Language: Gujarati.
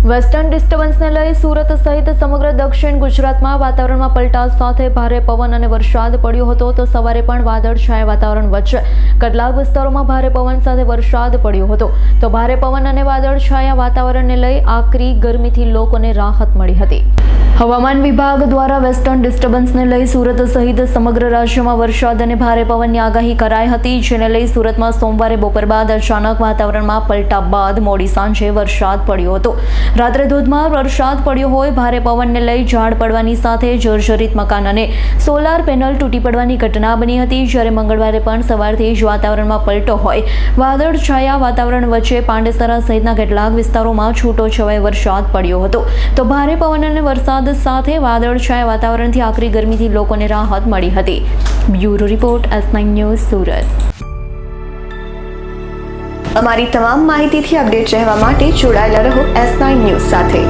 વેસ્ટર્ન ડિસ્ટર્બન્સને લઈ સુરત સહિત સમગ્ર દક્ષિણ ગુજરાતમાં વાતાવરણમાં પલટા સાથે ભારે પવન અને વરસાદ પડ્યો હતો તો સવારે પણ વાદળછાયા વાતાવરણ વચ્ચે કેટલાક વિસ્તારોમાં ભારે પવન સાથે વરસાદ પડ્યો હતો તો ભારે પવન અને વાદળછાયા વાતાવરણને લઈ આકરી ગરમીથી લોકોને રાહત મળી હતી। હવામાન વિભાગ દ્વારા વેસ્ટર્ન ડિસ્ટર્બન્સને લઈ સુરત સહિત સમગ્ર રાજ્યમાં વરસાદ અને ભારે પવનની આગાહી કરાઈ હતી, જેને લઈ સુરતમાં સોમવારે બપોર બાદ અચાનક વાતાવરણમાં પલટા બાદ મોડી સાંજે વરસાદ પડ્યો હતો। રાત્રે ધોધમાર વરસાદ પડ્યો હોય ભારે પવનને લઈ ઝાડ પડવાની સાથે જર્જરિત મકાન અને સોલાર પેનલ તૂટી પડવાની ઘટના બની હતી, જ્યારે મંગળવારે પણ સવારથી જ વાતાવરણમાં પલટો હોય વાદળછાયા વાતાવરણ વચ્ચે પાંડેસરા સહિતના કેટલાક વિસ્તારોમાં છૂટોછવાયો વરસાદ પડ્યો હતો તો ભારે પવન અને વરસાદ સાથે વાદળછાયા વાતાવરણથી આકરી ગરમીથી લોકોને રાહત મળી હતી। Bureau report S9 news Surat. અમારી તમામ માહિતીથી અપડેટ રહેવા માટે જોડાયેલા રહો S9 ન્યૂઝ સાથે।